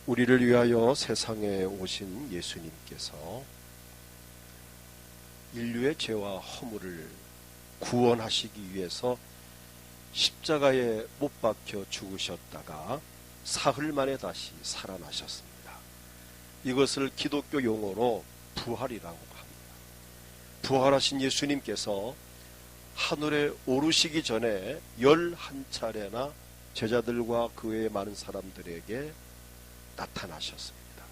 우리를 위하여 세상에 오신 예수님께서 인류의 죄와 허물을 구원하시기 위해서 십자가에 못 박혀 죽으셨다가 사흘 만에 다시 살아나셨습니다. 이것을 기독교 용어로 부활이라고 합니다. 부활하신 예수님께서 하늘에 오르시기 전에 11차례나 제자들과 그 외의 많은 사람들에게 나타나셨습니다.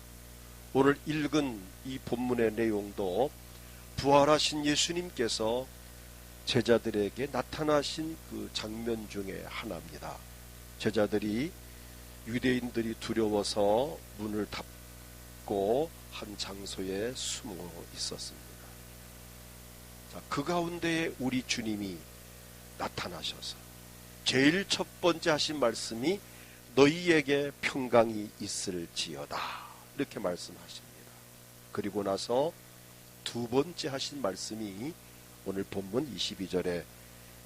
오늘 읽은 이 본문의 내용도 부활하신 예수님께서 제자들에게 나타나신 그 장면 중에 하나입니다. 제자들이 유대인들이 두려워서 문을 닫고 한 장소에 숨어 있었습니다. 자, 그 가운데에 우리 주님이 나타나셔서 제일 첫 번째 하신 말씀이 너희에게 평강이 있을지어다 이렇게 말씀하십니다. 그리고 나서 두 번째 하신 말씀이 오늘 본문 22절에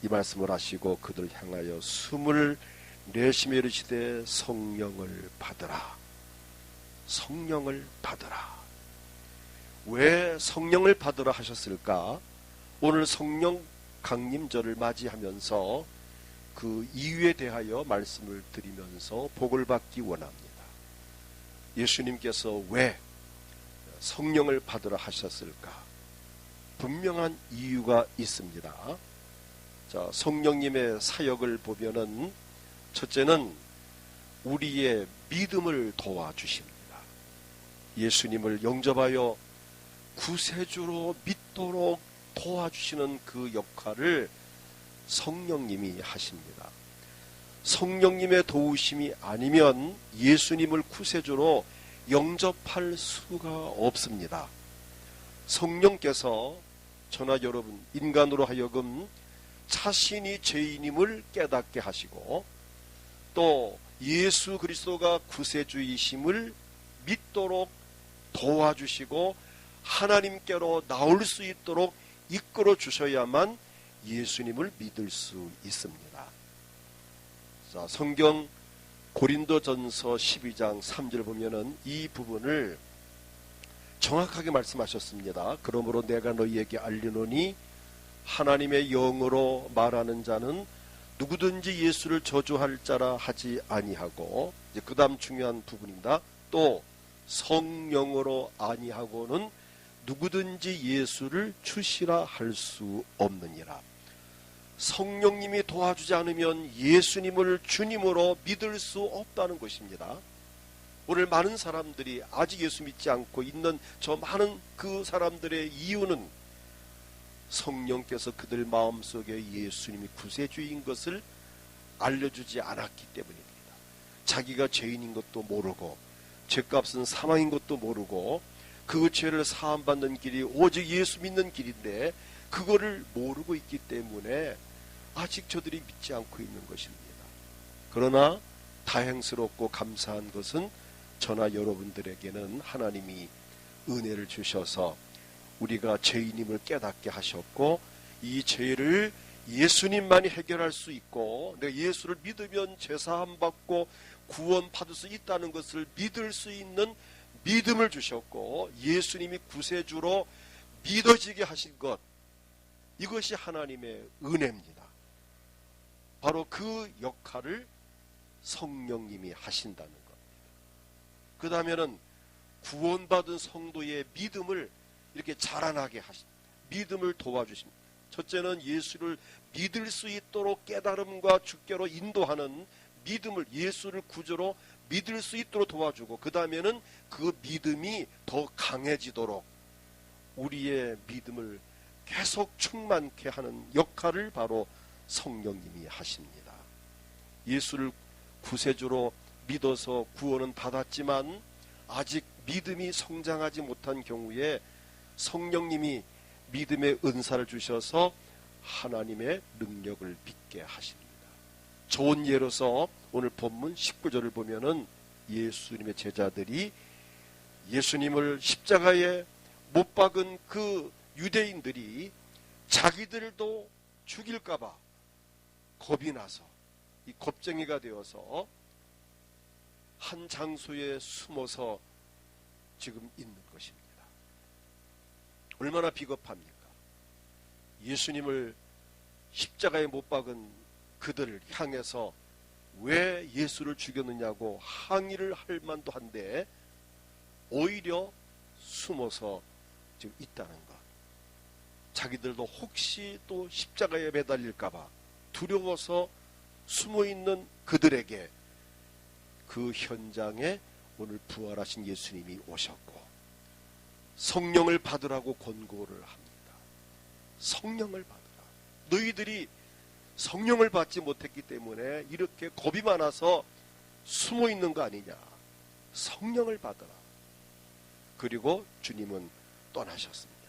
이 말씀을 하시고 그들 향하여 숨을 내쉬며 이르시되 성령을 받으라. 성령을 받으라. 왜 성령을 받으라 하셨을까? 오늘 성령 강림절을 맞이하면서 그 이유에 대하여 말씀을 드리면서 복을 받기 원합니다. 예수님께서 왜 성령을 받으라 하셨을까? 분명한 이유가 있습니다. 자, 성령님의 사역을 보면은 첫째는 우리의 믿음을 도와주십니다. 예수님을 영접하여 구세주로 믿도록 도와주시는 그 역할을 성령님이 하십니다. 성령님의 도우심이 아니면 예수님을 구세주로 영접할 수가 없습니다. 성령께서 저나 여러분 인간으로 하여금 자신이 죄인임을 깨닫게 하시고 또 예수 그리스도가 구세주이심을 믿도록 도와주시고 하나님께로 나올 수 있도록 이끌어 주셔야만 예수님을 믿을 수 있습니다. 자, 성경 고린도전서 12장 3절 보면은 이 부분을 정확하게 말씀하셨습니다. 그러므로 내가 너희에게 알리노니 하나님의 영으로 말하는 자는 누구든지 예수를 저주할 자라 하지 아니하고, 이제 그 다음 중요한 부분입니다. 또 성령으로 아니하고는 누구든지 예수를 주시라 할 수 없느니라. 성령님이 도와주지 않으면 예수님을 주님으로 믿을 수 없다는 것입니다. 오늘 많은 사람들이 아직 예수 믿지 않고 있는 저 많은 그 사람들의 이유는 성령께서 그들 마음속에 예수님이 구세주인 것을 알려주지 않았기 때문입니다. 자기가 죄인인 것도 모르고 죄값은 사망인 것도 모르고 그 죄를 사함받는 길이 오직 예수 믿는 길인데 그거를 모르고 있기 때문에 아직 저들이 믿지 않고 있는 것입니다. 그러나 다행스럽고 감사한 것은 저나 여러분들에게는 하나님이 은혜를 주셔서 우리가 죄인임을 깨닫게 하셨고 이 죄를 예수님만이 해결할 수 있고 내가 예수를 믿으면 죄사함 받고 구원 받을 수 있다는 것을 믿을 수 있는 믿음을 주셨고 예수님이 구세주로 믿어지게 하신 것, 이것이 하나님의 은혜입니다. 바로 그 역할을 성령님이 하신다는 겁니다. 그 다음에는 구원받은 성도의 믿음을 이렇게 자라나게 하십니다. 믿음을 도와주십니다. 첫째는 예수를 믿을 수 있도록 깨달음과 주께로 인도하는 믿음을, 예수를 구주로 믿을 수 있도록 도와주고, 그 다음에는 그 믿음이 더 강해지도록 우리의 믿음을 계속 충만케 하는 역할을 바로 성령님이 하십니다. 예수를 구세주로 믿어서 구원은 받았지만 아직 믿음이 성장하지 못한 경우에 성령님이 믿음의 은사를 주셔서 하나님의 능력을 믿게 하십니다. 좋은 예로서 오늘 본문 19절을 보면은 예수님의 제자들이 예수님을 십자가에 못 박은 그 유대인들이 자기들도 죽일까봐 겁이 나서 이 겁쟁이가 되어서 한 장소에 숨어서 지금 있는 것입니다. 얼마나 비겁합니까? 예수님을 십자가에 못 박은 그들을 향해서 왜 예수를 죽였느냐고 항의를 할 만도 한데 오히려 숨어서 지금 있다는 것. 자기들도 혹시 또 십자가에 매달릴까봐 두려워서 숨어있는 그들에게 그 현장에 오늘 부활하신 예수님이 오셨고 성령을 받으라고 권고를 합니다. 성령을 받으라. 너희들이 성령을 받지 못했기 때문에 이렇게 겁이 많아서 숨어있는 거 아니냐. 성령을 받으라. 그리고 주님은 떠나셨습니다.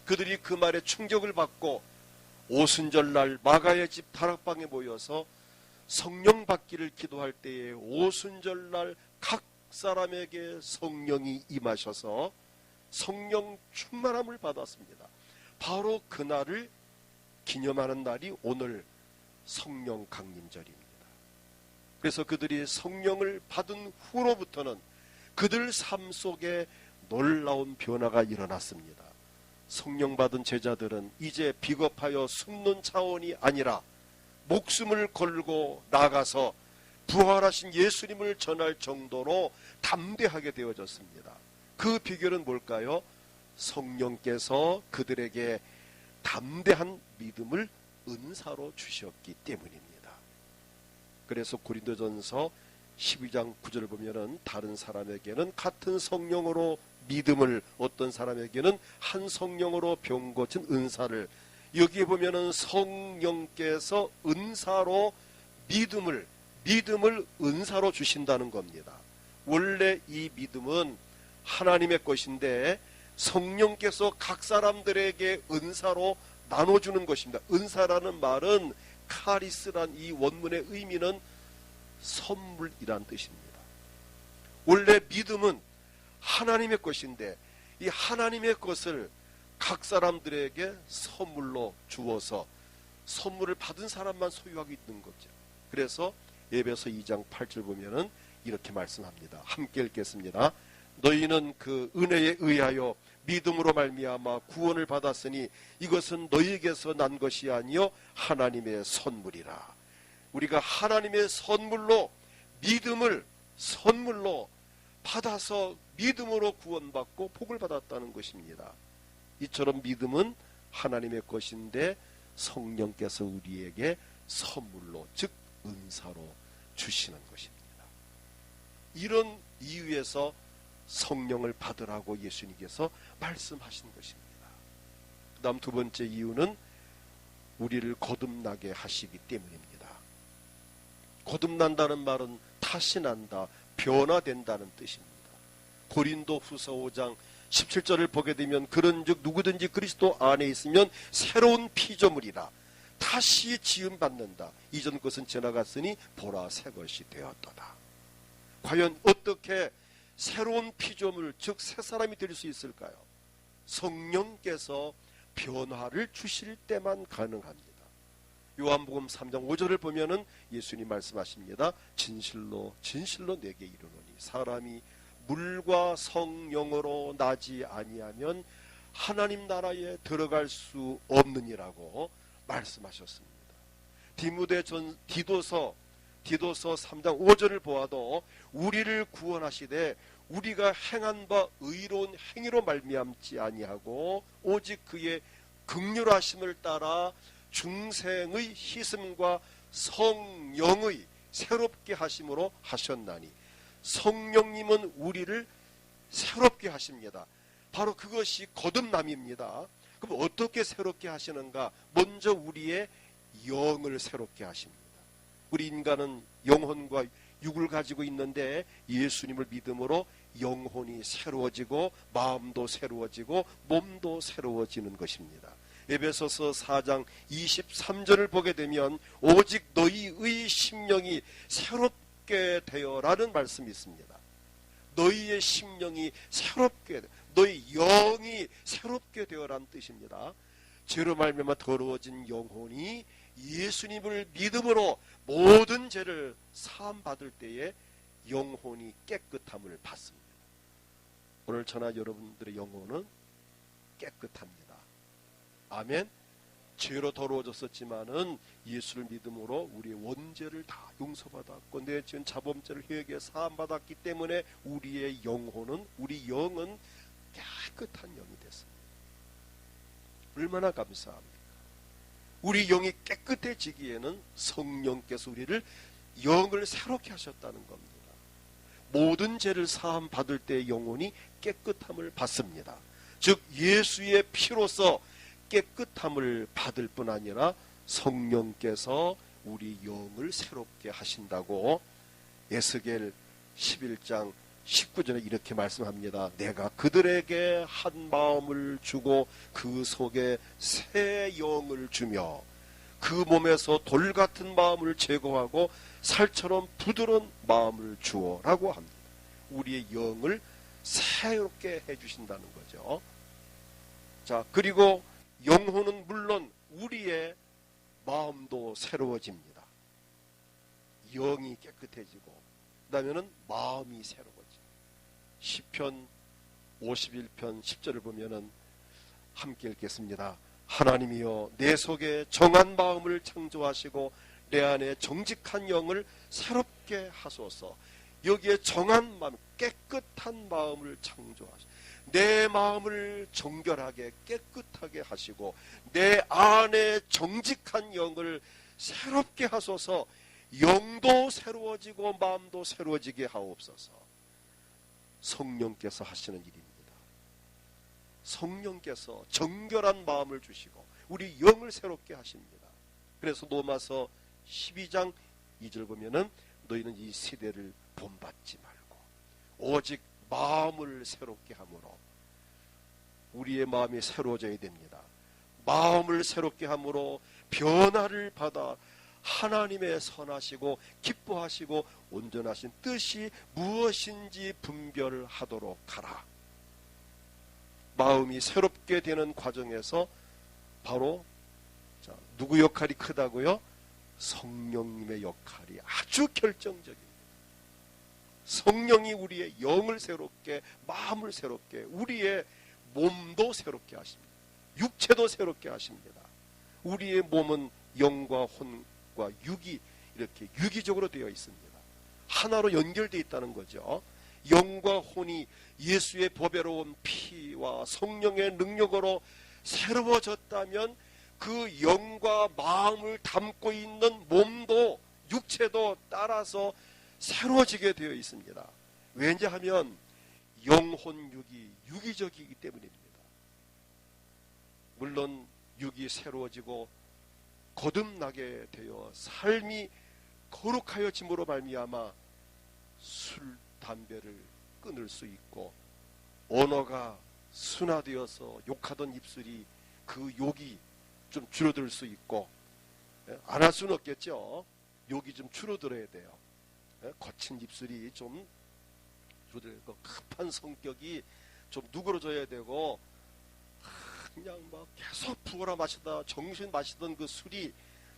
그들이 그 말에 충격을 받고 오순절날 마가의 집 다락방에 모여서 성령 받기를 기도할 때에 오순절날 각 사람에게 성령이 임하셔서 성령 충만함을 받았습니다. 바로 그날을 기념하는 날이 오늘 성령 강림절입니다. 그래서 그들이 성령을 받은 후로부터는 그들 삶 속에 놀라운 변화가 일어났습니다. 성령 받은 제자들은 이제 비겁하여 숨는 차원이 아니라 목숨을 걸고 나가서 부활하신 예수님을 전할 정도로 담대하게 되어졌습니다. 그 비결은 뭘까요? 성령께서 그들에게 담대한 믿음을 은사로 주셨기 때문입니다. 그래서 고린도전서 12장 9절을 보면은 다른 사람에게는 같은 성령으로 믿음을, 어떤 사람에게는 한 성령으로 병 고친 은사를, 여기에 보면은 성령께서 은사로 믿음을 은사로 주신다는 겁니다. 원래 이 믿음은 하나님의 것인데 성령께서 각 사람들에게 은사로 나눠주는 것입니다. 은사라는 말은 카리스란 이 원문의 의미는 선물이란 뜻입니다. 원래 믿음은 하나님의 것인데 이 하나님의 것을 각 사람들에게 선물로 주어서 선물을 받은 사람만 소유하고 있는 거죠. 그래서 에베소 2장 8절 보면은 이렇게 말씀합니다. 함께 읽겠습니다. 너희는 그 은혜에 의하여 믿음으로 말미암아 구원을 받았으니 이것은 너희에게서 난 것이 아니요 하나님의 선물이라. 우리가 하나님의 선물로 믿음을 선물로 받아서 믿음으로 구원받고 복을 받았다는 것입니다. 이처럼 믿음은 하나님의 것인데 성령께서 우리에게 선물로, 즉 은사로 주시는 것입니다. 이런 이유에서 성령을 받으라고 예수님께서 말씀하신 것입니다. 그 다음 두 번째 이유는 우리를 거듭나게 하시기 때문입니다. 거듭난다는 말은 타신한다, 변화된다는 뜻입니다. 고린도 후서 5장 17절을 보게 되면 그런즉 누구든지 그리스도 안에 있으면 새로운 피조물이라. 다시 지음받는다. 이전 것은 지나갔으니 보라 새 것이 되었도다. 과연 어떻게 새로운 피조물, 즉 새 사람이 될 수 있을까요? 성령께서 변화를 주실 때만 가능합니다. 요한복음 3장 5절을 보면은 예수님 말씀하십니다. 진실로 진실로 내게 이르노니 사람이 물과 성령으로 나지 아니하면 하나님 나라에 들어갈 수 없느니라고 말씀하셨습니다. 디도서 3장 5절을 보아도 우리를 구원하시되 우리가 행한 바 의로운 행위로 말미암지 아니하고 오직 그의 긍휼하심을 따라 중생의 희생과 성령의 새롭게 하심으로 하셨나니. 성령님은 우리를 새롭게 하십니다. 바로 그것이 거듭남입니다. 그럼 어떻게 새롭게 하시는가? 먼저 우리의 영을 새롭게 하십니다. 우리 인간은 영혼과 육을 가지고 있는데 예수님을 믿음으로 영혼이 새로워지고 마음도 새로워지고 몸도 새로워지는 것입니다. 에베소서 4장 23절을 보게 되면 오직 너희의 심령이 새롭게 되어라는 말씀이 있습니다. 너희의 심령이 새롭게, 너희 영이 새롭게 되어라는 뜻입니다. 죄로 말미암아 더러워진 영혼이 예수님을 믿음으로 모든 죄를 사함 받을 때에 영혼이 깨끗함을 받습니다. 오늘 저나 여러분들의 영혼은 깨끗합니다. 아멘. 죄로 더러워졌었지만은 예수를 믿음으로 우리의 원죄를 다 용서받았고 내 지은 자범죄를 회개해 사함받았기 때문에 우리의 영혼은, 우리 영은 깨끗한 영이 됐습니다. 얼마나 감사합니까? 우리 영이 깨끗해지기에는 성령께서 우리를 영을 새롭게 하셨다는 겁니다. 모든 죄를 사함 받을 때 영혼이 깨끗함을 받습니다. 즉 예수의 피로서 깨끗함을 받을 뿐 아니라 성령께서 우리 영을 새롭게 하신다고 에스겔 11장 19절에 이렇게 말씀합니다. 내가 그들에게 한 마음을 주고 그 속에 새 영을 주며 그 몸에서 돌 같은 마음을 제거하고 살처럼 부드러운 마음을 주어 라고 합니다. 우리의 영을 새롭게 해주신다는 거죠. 자, 그리고 영혼은 물론 우리의 마음도 새로워집니다. 영이 깨끗해지고 그 다음에는 마음이 새로워져요. 시편 51편 10절을 보면은 함께 읽겠습니다. 하나님이여 내 속에 정한 마음을 창조하시고 내 안에 정직한 영을 새롭게 하소서. 여기에 정한 마음, 깨끗한 마음을 창조하시고 내 마음을 정결하게 깨끗하게 하시고 내 안에 정직한 영을 새롭게 하소서. 영도 새로워지고 마음도 새로워지게 하옵소서. 성령께서 하시는 일입니다. 성령께서 정결한 마음을 주시고 우리 영을 새롭게 하십니다. 그래서 로마서 12장 2절 보면은 너희는 이 시대를 본받지 말고 오직 마음을 새롭게 함으로, 우리의 마음이 새로워져야 됩니다. 마음을 새롭게 함으로 변화를 받아 하나님의 선하시고 기뻐하시고 온전하신 뜻이 무엇인지 분별하도록 하라. 마음이 새롭게 되는 과정에서 바로 누구 역할이 크다고요? 성령님의 역할이 아주 결정적입니다. 성령이 우리의 영을 새롭게, 마음을 새롭게, 우리의 몸도 새롭게 하십니다. 육체도 새롭게 하십니다. 우리의 몸은 영과 혼과 육이 이렇게 유기적으로 되어 있습니다. 하나로 연결되어 있다는 거죠. 영과 혼이 예수의 보배로운 피와 성령의 능력으로 새로워졌다면 그 영과 마음을 담고 있는 몸도 육체도 따라서 새로워지게 되어 있습니다. 왜냐하면 영혼 육이 유기적이기 때문입니다. 물론 육이 새로워지고 거듭나게 되어 삶이 거룩하여짐으로 말미암아 술, 담배를 끊을 수 있고 언어가 순화되어서 욕하던 입술이 그 욕이 좀 줄어들 수 있고, 안 할 수는 없겠죠. 욕이 좀 줄어들어야 돼요. 거친 입술이 좀 줄어들고 급한 성격이 좀 누그러져야 되고, 그냥 막 계속 부어라 마시다 정신 마시던 그 술이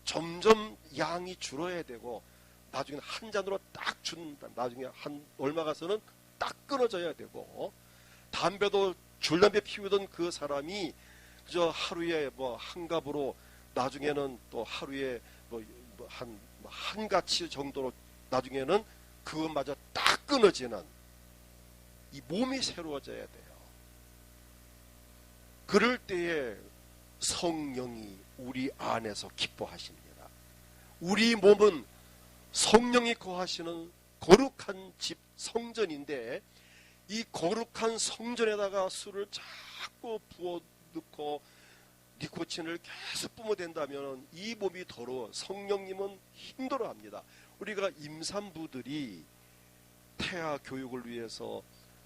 점점 양이 줄어야 되고, 나중에 한 잔으로 딱 준다. 나중에 한 얼마 가서는 딱 끊어져야 되고, 담배도 줄담배 피우던 그 사람이 그저 하루에 뭐 한 갑으로 나중에는 또 하루에 한 가치 정도로 나중에는 그것마저 딱 끊어지는 이 몸이 새로워져야 돼요. 그럴 때에 성령이 우리 안에서 기뻐하십니다. 우리 몸은 성령이 거하시는 거룩한 집 성전인데, 이 거룩한 성전에다가 술을 자꾸 부어 넣고 니코틴을 계속 뿜어댄다면 이 몸이 더러워 성령님은 힘들어합니다. 우리가 임산부들이 태아 교육을 위해서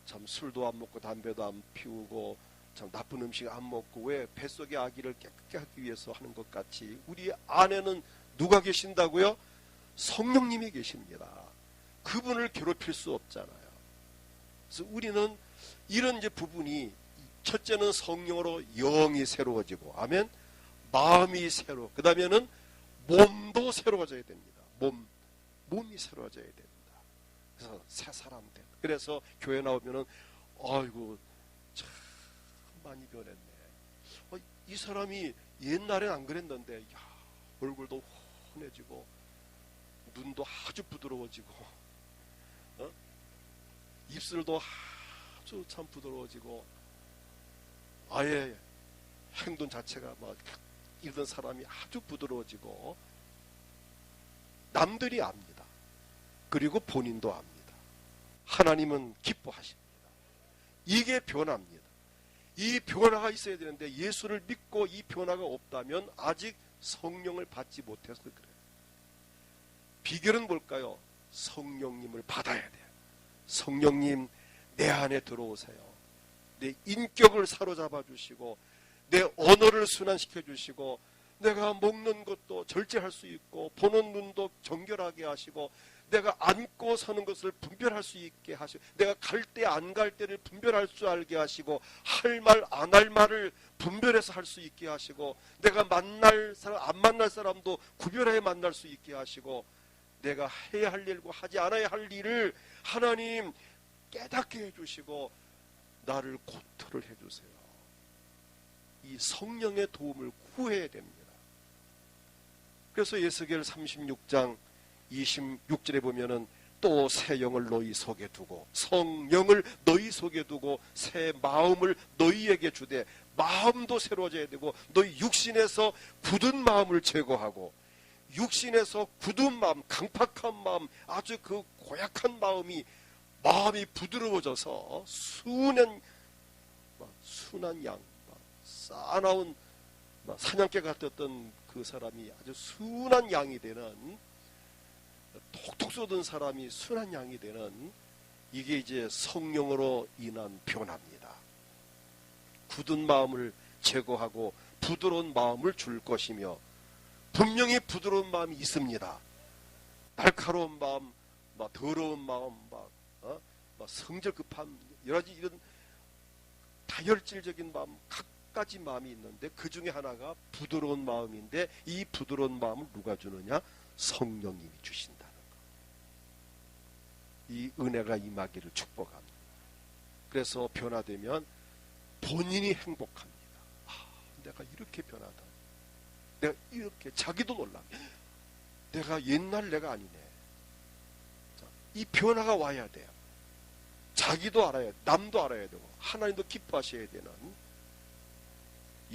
참 술도 안 먹고 담배도 안 피우고 참 나쁜 음식 안 먹고 왜 뱃속의 아기를 깨끗게 하기 위해서 하는 것 같이 우리 안에는 누가 계신다고요? 성령님이 계십니다. 그분을 괴롭힐 수 없잖아요. 그래서 우리는 이런 이제 부분이, 첫째는 성령으로 영이 새로워지고, 아멘, 마음이 새로, 그 다음에는 몸도 새로워져야 됩니다. 몸이 새로워져야 됩니다. 그래서 새 사람 돼. 그래서 교회 나오면은 아이고 참 많이 변했네. 이 사람이 옛날엔 안 그랬는데 야, 얼굴도 환해지고 눈도 아주 부드러워지고 입술도 아주 참 부드러워지고 아예 행동 자체가 막 이런 사람이 아주 부드러워지고 남들이 압니다. 그리고 본인도 압니다. 하나님은 기뻐하십니다. 이게 변화입니다. 이 변화가 있어야 되는데 예수를 믿고 이 변화가 없다면 아직 성령을 받지 못해서 그래요. 비결은 뭘까요? 성령님을 받아야 돼요. 성령님 내 안에 들어오세요. 내 인격을 사로잡아 주시고 내 언어를 순환시켜 주시고 내가 먹는 것도 절제할 수 있고 보는 눈도 정결하게 하시고 내가 앉고 서는 것을 분별할 수 있게 하시고 내가 갈 때 안 갈 때를 분별할 줄 알게 하시고 할 말 안 할 말을 분별해서 할 수 있게 하시고 내가 만날 사람 안 만날 사람도 구별해 만날 수 있게 하시고 내가 해야 할 일과 하지 않아야 할 일을 하나님 깨닫게 해주시고 나를 고토를 해주세요. 이 성령의 도움을 구해야 됩니다. 그래서 에스겔 36장 26절에 보면은 또 새 영을 너희 속에 두고 성령을 너희 속에 두고 새 마음을 너희에게 주되 마음도 새로워져야 되고 너희 육신에서 굳은 마음을 제거하고 육신에서 굳은 마음, 강팍한 마음, 아주 그 고약한 마음이 부드러워져서 순한 양, 싸나운 사냥개 같았던 그 사람이 아주 순한 양이 되는 톡톡 쏘던 사람이 순한 양이 되는 이게 이제 성령으로 인한 변화입니다. 굳은 마음을 제거하고 부드러운 마음을 줄 것이며 분명히 부드러운 마음이 있습니다. 날카로운 마음, 더러운 마음, 성질 급한 여러 가지 이런 다혈질적인 마음, 각가지 마음이 있는데 그 중에 하나가 부드러운 마음인데 이 부드러운 마음을 누가 주느냐? 성령님이 주신다는 거. 이 은혜가 임하기를 축복합니다. 그래서 변화되면 본인이 행복합니다. 내가 이렇게 변하다. 내가 이렇게 자기도 놀라. 내가 옛날 내가 아니네. 자, 이 변화가 와야 돼요. 자기도 알아야 돼. 남도 알아야 되고 하나님도 기뻐하셔야 되는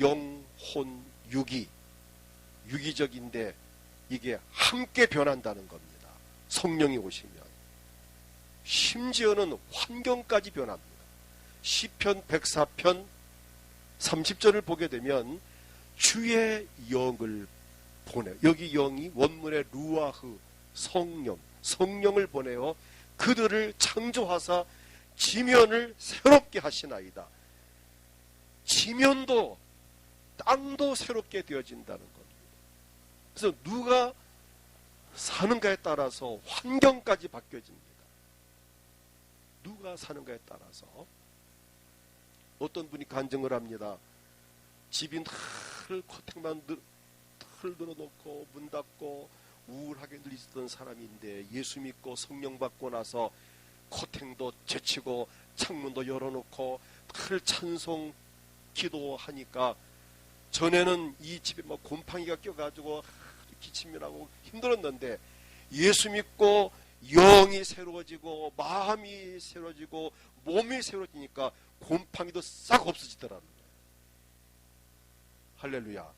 영혼 유기적인데 이게 함께 변한다는 겁니다. 성령이 오시면 심지어는 환경까지 변합니다. 시편 104편 30절을 보게 되면 주의 영을 보내. 여기 영이 원문의 루아흐 성령을 보내어 그들을 창조하사 지면을 새롭게 하시나이다. 지면도 땅도 새롭게 되어진다는 겁니다. 그래서 누가 사는가에 따라서 환경까지 바뀌어집니다. 누가 사는가에 따라서 어떤 분이 간증을 합니다. 집이 늘 코택만 털 늘어놓고 문 닫고 우울하게 늘 있었던 사람인데 예수 믿고 성령 받고 나서 코택도 제치고 창문도 열어놓고 늘 찬송 기도하니까 전에는 이 집에 막 곰팡이가 껴가지고 기침이나고 힘들었는데 예수 믿고 영이 새로워지고 마음이 새로워지고 몸이 새로워지니까 곰팡이도 싹 없어지더라는 거예요. 할렐루야.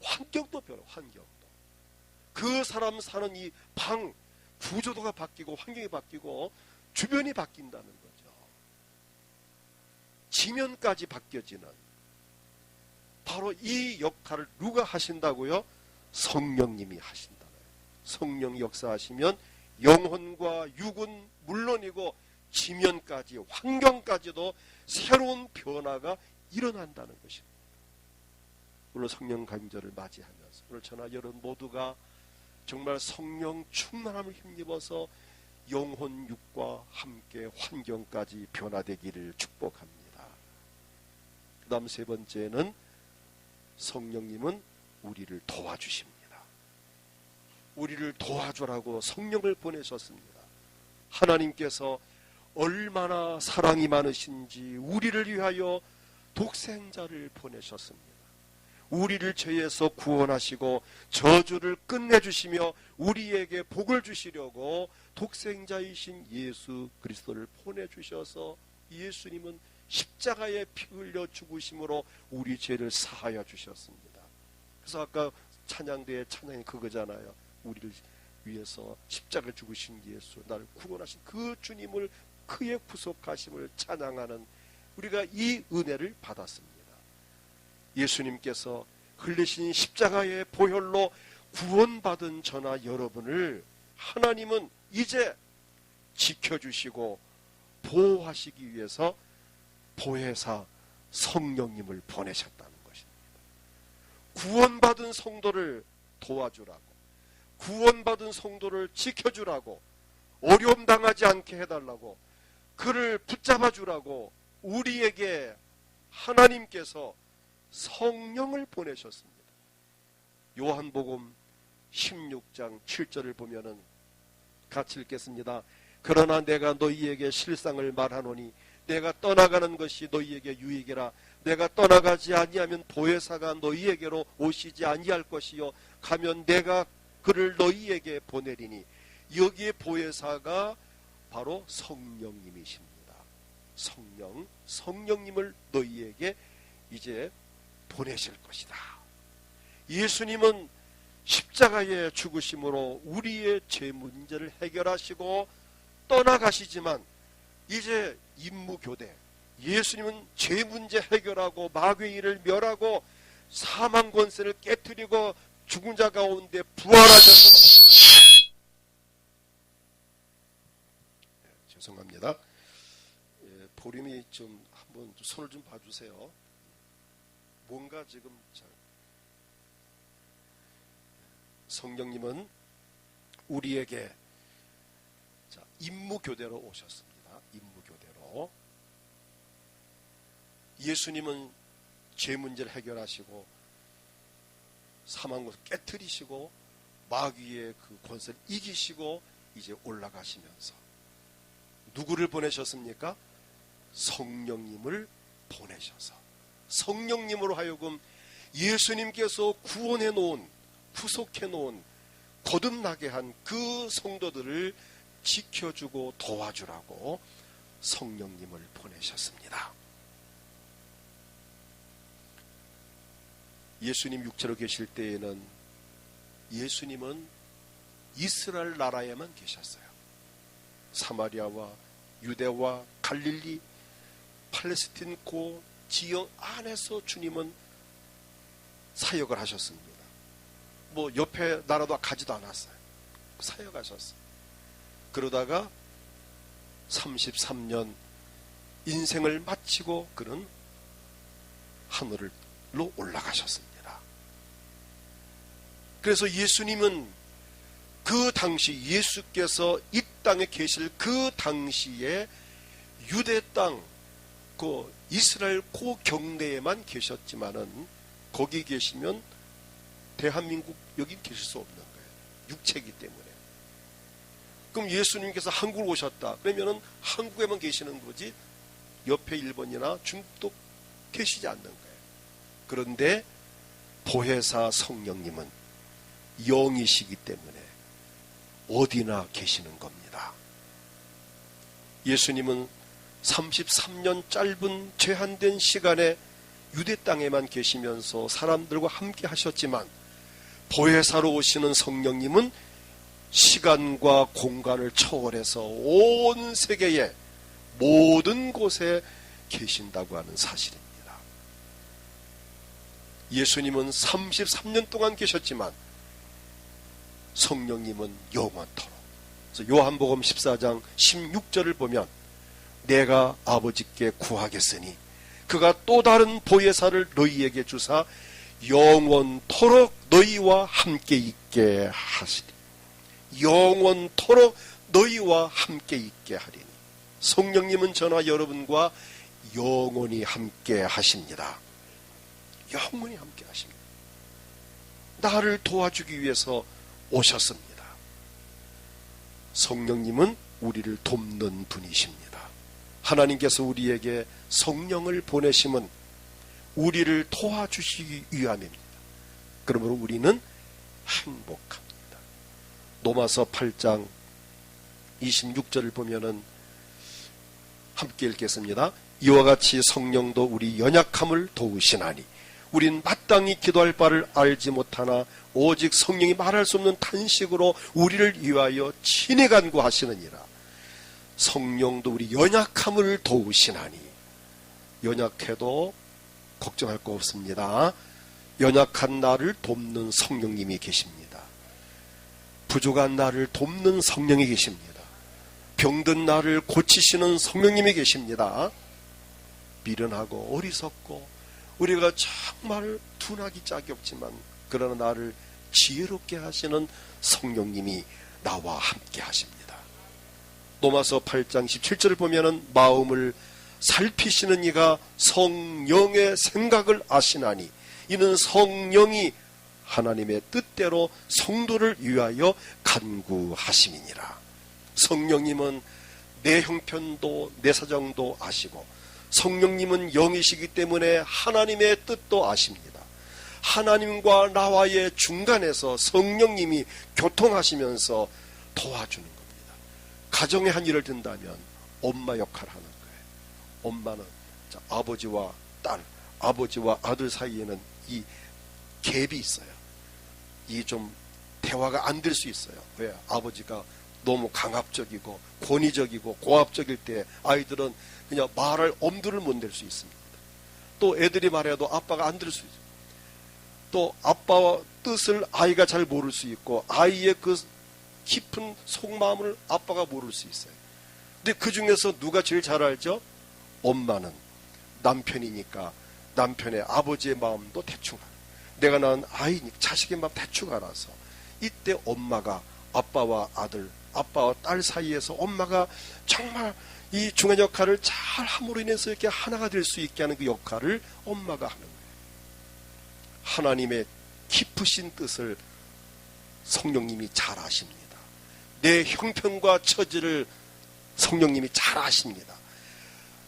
환경도 변화. 환경도 그 사람 사는 이 방 구조도가 바뀌고 환경이 바뀌고 주변이 바뀐다는 거죠. 지면까지 바뀌어지는 바로 이 역할을 누가 하신다고요? 성령님이 하신다는 거예요. 성령이 역사하시면 영혼과 육은 물론이고 지면까지 환경까지도 새로운 변화가 일어난다는 것입니다. 오늘 성령 강림절을 맞이하면서 오늘 저나 여러분 모두가 정말 성령 충만함을 힘입어서 영혼 육과 함께 환경까지 변화되기를 축복합니다. 그 다음 세 번째는 성령님은 우리를 도와주십니다. 우리를 도와주라고 성령을 보내셨습니다. 하나님께서 얼마나 사랑이 많으신지 우리를 위하여 독생자를 보내셨습니다. 우리를 죄에서 구원하시고 저주를 끝내주시며 우리에게 복을 주시려고 독생자이신 예수 그리스도를 보내주셔서 예수님은 십자가에 피 흘려 죽으심으로 우리 죄를 사하여 주셨습니다. 그래서 아까 찬양대의 찬양이 그거잖아요. 우리를 위해서 십자가에 죽으신 예수, 나를 구원하신 그 주님을, 그의 구속하심을 찬양하는 우리가 이 은혜를 받았습니다. 예수님께서 흘리신 십자가의 보혈로 구원받은 저나 여러분을 하나님은 이제 지켜주시고 보호하시기 위해서 보혜사 성령님을 보내셨다는 것입니다. 구원받은 성도를 도와주라고, 구원받은 성도를 지켜주라고, 어려움 당하지 않게 해달라고, 그를 붙잡아주라고 우리에게 하나님께서 성령을 보내셨습니다. 요한복음 16장 7절을 보면은 같이 읽겠습니다. 그러나 내가 너희에게 실상을 말하노니 내가 떠나가는 것이 너희에게 유익이라. 내가 떠나가지 아니하면 보혜사가 너희에게로 오시지 아니할 것이요 가면 내가 그를 너희에게 보내리니. 여기에 보혜사가 바로 성령님이십니다. 성령님을 너희에게 이제 보내실 것이다. 예수님은 십자가에 죽으심으로 우리의 죄 문제를 해결하시고 떠나가시지만 이제 임무교대, 예수님은 죄 문제 해결하고 마귀의 일을 멸하고 사망 권세를 깨뜨리고 죽은 자 가운데 부활하셔서, 죄송합니다. 보림이 좀 한번 손을 좀 봐주세요. 뭔가 지금 성령님은 우리에게 임무교대로 오셨습니다. 임무교대로. 예수님은 죄 문제를 해결하시고 사망을 깨뜨리시고 마귀의 그 권세를 이기시고 이제 올라가시면서 누구를 보내셨습니까? 성령님을 보내셔서 성령님으로 하여금 예수님께서 구원해 놓은, 구속해 놓은, 거듭나게 한 그 성도들을 지켜주고 도와주라고 성령님을 보내셨습니다. 예수님 육체로 계실 때에는 예수님은 이스라엘 나라에만 계셨어요. 사마리아와 유대와 갈릴리, 팔레스틴 고 지역 안에서 주님은 사역을 하셨습니다. 뭐 옆에 나라도 가지도 않았어요. 사역하셨어요. 그러다가 33년 인생을 마치고 그는 하늘로 올라가셨습니다. 그래서 예수님은 그 당시 예수께서 이 땅에 계실 그 당시에 유대 땅, 그 이스라엘 그 경내에만 계셨지만은 거기 계시면 대한민국 여기 계실 수 없는 거예요. 육체이기 때문에. 그럼 예수님께서 한국을 오셨다. 그러면은 한국에만 계시는 거지 옆에 일본이나 중국도 계시지 않는 거예요. 그런데 보혜사 성령님은 영이시기 때문에 어디나 계시는 겁니다. 예수님은 33년 짧은 제한된 시간에 유대 땅에만 계시면서 사람들과 함께 하셨지만 보혜사로 오시는 성령님은 시간과 공간을 초월해서 온 세계의 모든 곳에 계신다고 하는 사실입니다. 예수님은 33년 동안 계셨지만 성령님은 영원토록. 그래서 요한복음 14장 16절을 보면 내가 아버지께 구하겠으니 그가 또 다른 보혜사를 너희에게 주사 영원토록 너희와 함께 있게 하시리. 영원토록 너희와 함께 있게 하리니. 성령님은 저와 여러분과 영원히 함께 하십니다. 영원히 함께 하십니다. 나를 도와주기 위해서 오셨습니다. 성령님은 우리를 돕는 분이십니다. 하나님께서 우리에게 성령을 보내심은 우리를 도와주시기 위함입니다. 그러므로 우리는 행복합니다. 로마서 8장 26절을 보면은 함께 읽겠습니다. 이와 같이 성령도 우리 연약함을 도우시나니 우린 마땅히 기도할 바를 알지 못하나 오직 성령이 말할 수 없는 탄식으로 우리를 위하여 친히 간구하시느니라. 성령도 우리 연약함을 도우시나니, 연약해도 걱정할 거 없습니다. 연약한 나를 돕는 성령님이 계십니다. 부족한 나를 돕는 성령이 계십니다. 병든 나를 고치시는 성령님이 계십니다. 미련하고 어리석고 우리가 정말 둔하기 짝이 없지만 그러나 나를 지혜롭게 하시는 성령님이 나와 함께 하십니다. 로마서 8장 17절을 보면은 마음을 살피시는 이가 성령의 생각을 아시나니 이는 성령이 하나님의 뜻대로 성도를 위하여 간구하심이니라. 성령님은 내 형편도 내 사정도 아시고 성령님은 영이시기 때문에 하나님의 뜻도 아십니다. 하나님과 나와의 중간에서 성령님이 교통하시면서 도와주는 겁니다. 가정에 한 일을 든다면 엄마 역할을 하는 거예요. 엄마는 아버지와 딸, 아버지와 아들 사이에는 이 갭이 있어요. 이 좀 대화가 안 될 수 있어요. 왜? 아버지가 너무 강압적이고 권위적이고 고압적일 때 아이들은 그냥 말할 엄두를 못 낼 수 있습니다. 또 애들이 말해도 아빠가 안 들을 수 있죠. 또 아빠와 뜻을 아이가 잘 모를 수 있고 아이의 그 깊은 속마음을 아빠가 모를 수 있어요. 근데 그 중에서 누가 제일 잘 알죠? 엄마는 남편이니까 남편의 아버지의 마음도 대충 알아요. 내가 낳은 아이니까 자식의 마음 대충 알아서 이때 엄마가 아빠와 아들, 아빠와 딸 사이에서 엄마가 정말 이 중요한 역할을 잘 함으로 인해서 이렇게 하나가 될 수 있게 하는 그 역할을 엄마가 하는 거예요. 하나님의 깊으신 뜻을 성령님이 잘 아십니다. 내 형편과 처지를 성령님이 잘 아십니다.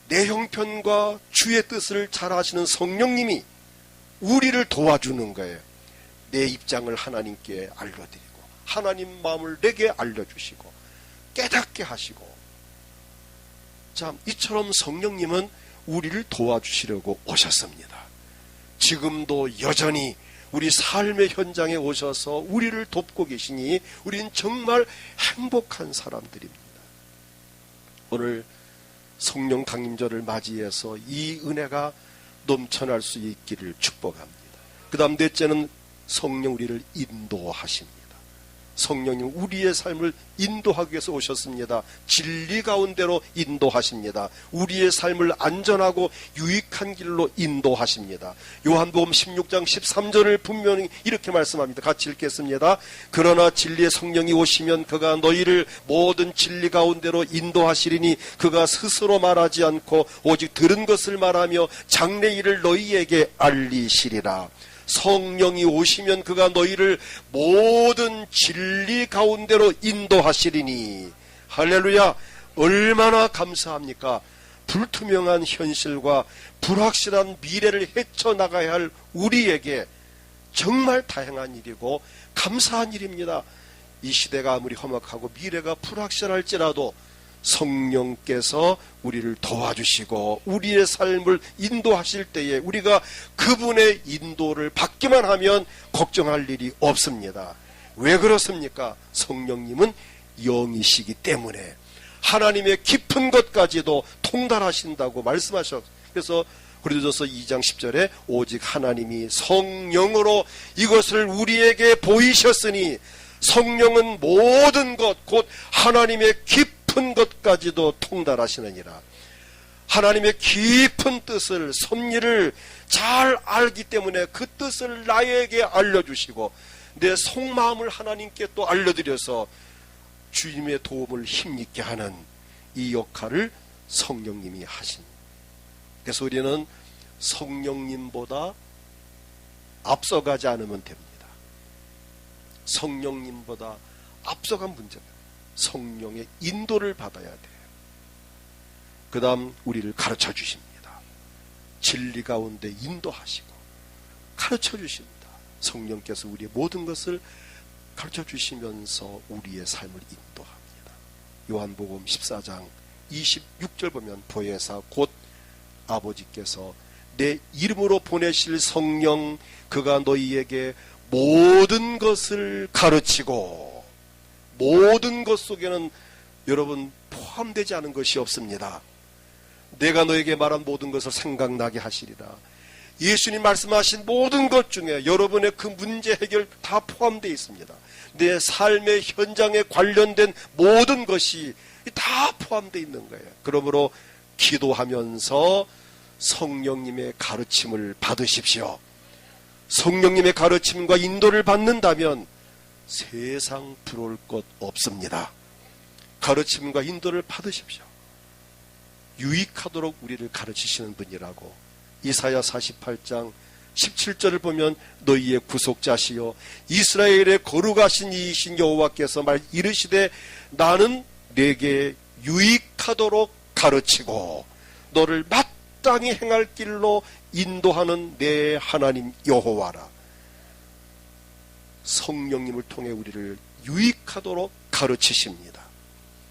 내 형편과 주의 뜻을 잘 아시는 성령님이 우리를 도와주는 거예요. 내 입장을 하나님께 알려드리고 하나님 마음을 내게 알려주시고 깨닫게 하시고, 참 이처럼 성령님은 우리를 도와주시려고 오셨습니다. 지금도 여전히 우리 삶의 현장에 오셔서 우리를 돕고 계시니 우리는 정말 행복한 사람들입니다. 오늘 성령 강림절을 맞이해서 이 은혜가 넘쳐날 수 있기를 축복합니다. 그 다음 넷째는 성령 우리를 인도하십니다. 성령님 우리의 삶을 인도하기 위해서 오셨습니다. 진리 가운데로 인도하십니다. 우리의 삶을 안전하고 유익한 길로 인도하십니다. 요한복음 16장 13절을 분명히 이렇게 말씀합니다. 같이 읽겠습니다. 그러나 진리의 성령이 오시면 그가 너희를 모든 진리 가운데로 인도하시리니 그가 스스로 말하지 않고 오직 들은 것을 말하며 장래일을 너희에게 알리시리라. 성령이 오시면 그가 너희를 모든 진리 가운데로 인도하시리니. 할렐루야. 얼마나 감사합니까? 불투명한 현실과 불확실한 미래를 헤쳐나가야 할 우리에게 정말 다행한 일이고 감사한 일입니다. 이 시대가 아무리 험악하고 미래가 불확실할지라도 성령께서 우리를 도와주시고 우리의 삶을 인도하실 때에 우리가 그분의 인도를 받기만 하면 걱정할 일이 없습니다. 왜 그렇습니까? 성령님은 영이시기 때문에 하나님의 깊은 것까지도 통달하신다고 말씀하셨어요. 그래서 고린도전서 2장 10절에 오직 하나님이 성령으로 이것을 우리에게 보이셨으니 성령은 모든 것 곧 하나님의 깊은 것까지도 통달하시느니라. 하나님의 깊은 뜻을, 섭리를 잘 알기 때문에 그 뜻을 나에게 알려주시고 내 속마음을 하나님께 또 알려드려서 주님의 도움을 힘있게 하는 이 역할을 성령님이 하십니다. 그래서 우리는 성령님보다 앞서가지 않으면 됩니다. 성령님보다 앞서간 문제가 성령의 인도를 받아야 돼요. 그 다음 우리를 가르쳐 주십니다. 진리 가운데 인도하시고 가르쳐 주십니다. 성령께서 우리의 모든 것을 가르쳐 주시면서 우리의 삶을 인도합니다. 요한복음 14장 26절 보면 보혜사 곧 아버지께서 내 이름으로 보내실 성령 그가 너희에게 모든 것을 가르치고, 모든 것 속에는 여러분 포함되지 않은 것이 없습니다. 내가 너에게 말한 모든 것을 생각나게 하시리라. 예수님 말씀하신 모든 것 중에 여러분의 그 문제 해결 다 포함되어 있습니다. 내 삶의 현장에 관련된 모든 것이 다 포함되어 있는 거예요. 그러므로 기도하면서 성령님의 가르침을 받으십시오. 성령님의 가르침과 인도를 받는다면 세상 부러울 것 없습니다. 가르침과 인도를 받으십시오. 유익하도록 우리를 가르치시는 분이라고 이사야 48장 17절을 보면 너희의 구속자시요 이스라엘의 거룩하신 이이신 여호와께서 이르시되 나는 내게 유익하도록 가르치고 너를 마땅히 행할 길로 인도하는 내 하나님 여호와라. 성령님을 통해 우리를 유익하도록 가르치십니다.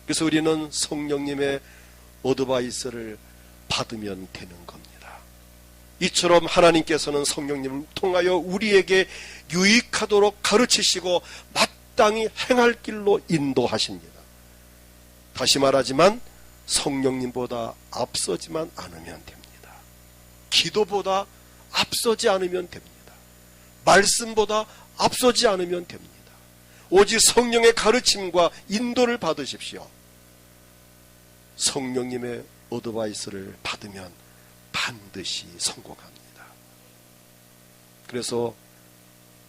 그래서 우리는 성령님의 어드바이스를 받으면 되는 겁니다. 이처럼 하나님께서는 성령님을 통하여 우리에게 유익하도록 가르치시고 마땅히 행할 길로 인도하십니다. 다시 말하지만 성령님보다 앞서지만 않으면 됩니다. 기도보다 앞서지 않으면 됩니다. 말씀보다 앞서지 않으면 됩니다. 오직 성령의 가르침과 인도를 받으십시오. 성령님의 어드바이스를 받으면 반드시 성공합니다. 그래서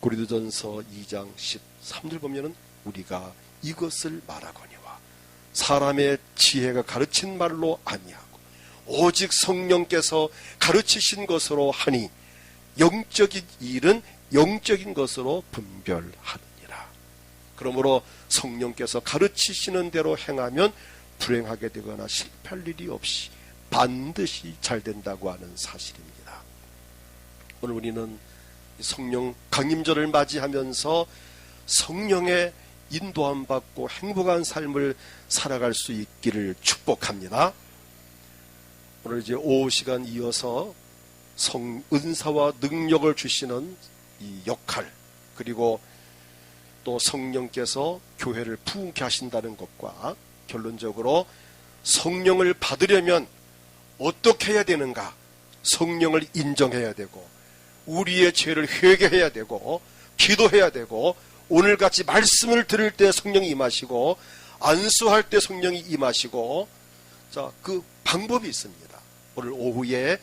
고린도전서 2장 13절 보면은 우리가 이것을 말하거니와 사람의 지혜가 가르친 말로 아니하고 오직 성령께서 가르치신 것으로 하니 영적인 일은 영적인 것으로 분별하느니라. 그러므로 성령께서 가르치시는 대로 행하면 불행하게 되거나 실패할 일이 없이 반드시 잘 된다고 하는 사실입니다. 오늘 우리는 성령 강림절을 맞이하면서 성령의 인도함 받고 행복한 삶을 살아갈 수 있기를 축복합니다. 오늘 이제 오후 시간 이어서 은사와 능력을 주시는 이 역할, 그리고 또 성령께서 교회를 부흥케 하신다는 것과 결론적으로 성령을 받으려면 어떻게 해야 되는가? 성령을 인정해야 되고 우리의 죄를 회개해야 되고 기도해야 되고 오늘같이 말씀을 들을 때 성령이 임하시고 안수할 때 성령이 임하시고, 자, 그 방법이 있습니다. 오늘 오후에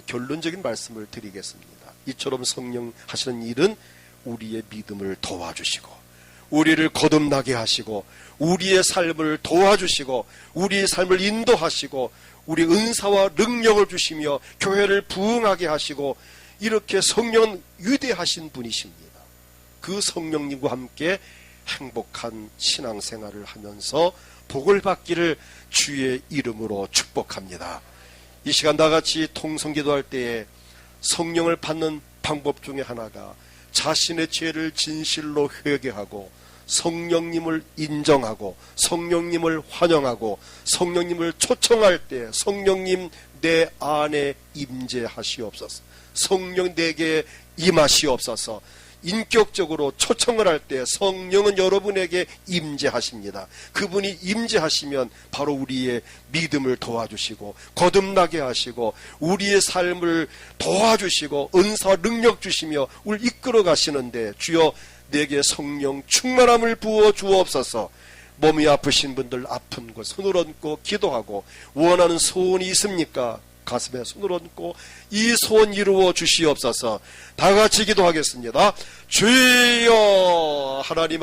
결론적인 말씀을 드리겠습니다. 이처럼 성령 하시는 일은 우리의 믿음을 도와주시고 우리를 거듭나게 하시고 우리의 삶을 도와주시고 우리의 삶을 인도하시고 우리 은사와 능력을 주시며 교회를 부흥하게 하시고, 이렇게 성령은 위대하신 분이십니다. 그 성령님과 함께 행복한 신앙생활을 하면서 복을 받기를 주의 이름으로 축복합니다. 이 시간 다같이 통성기도할 때에 성령을 받는 방법 중에 하나가 자신의 죄를 진실로 회개하고 성령님을 인정하고 성령님을 환영하고 성령님을 초청할 때 성령님 내 안에 임재하시옵소서, 성령 내게 임하시옵소서. 인격적으로 초청을 할 때 성령은 여러분에게 임재하십니다. 그분이 임재하시면 바로 우리의 믿음을 도와주시고 거듭나게 하시고 우리의 삶을 도와주시고 은사 능력 주시며 우리를 이끌어 가시는데, 주여 내게 성령 충만함을 부어 주옵소서. 몸이 아프신 분들 아픈 곳 손을 얹고 기도하고, 원하는 소원이 있습니까? 가슴에 손을 얹고 이 소원 이루어 주시옵소서. 다 같이 기도하겠습니다. 주여 하나님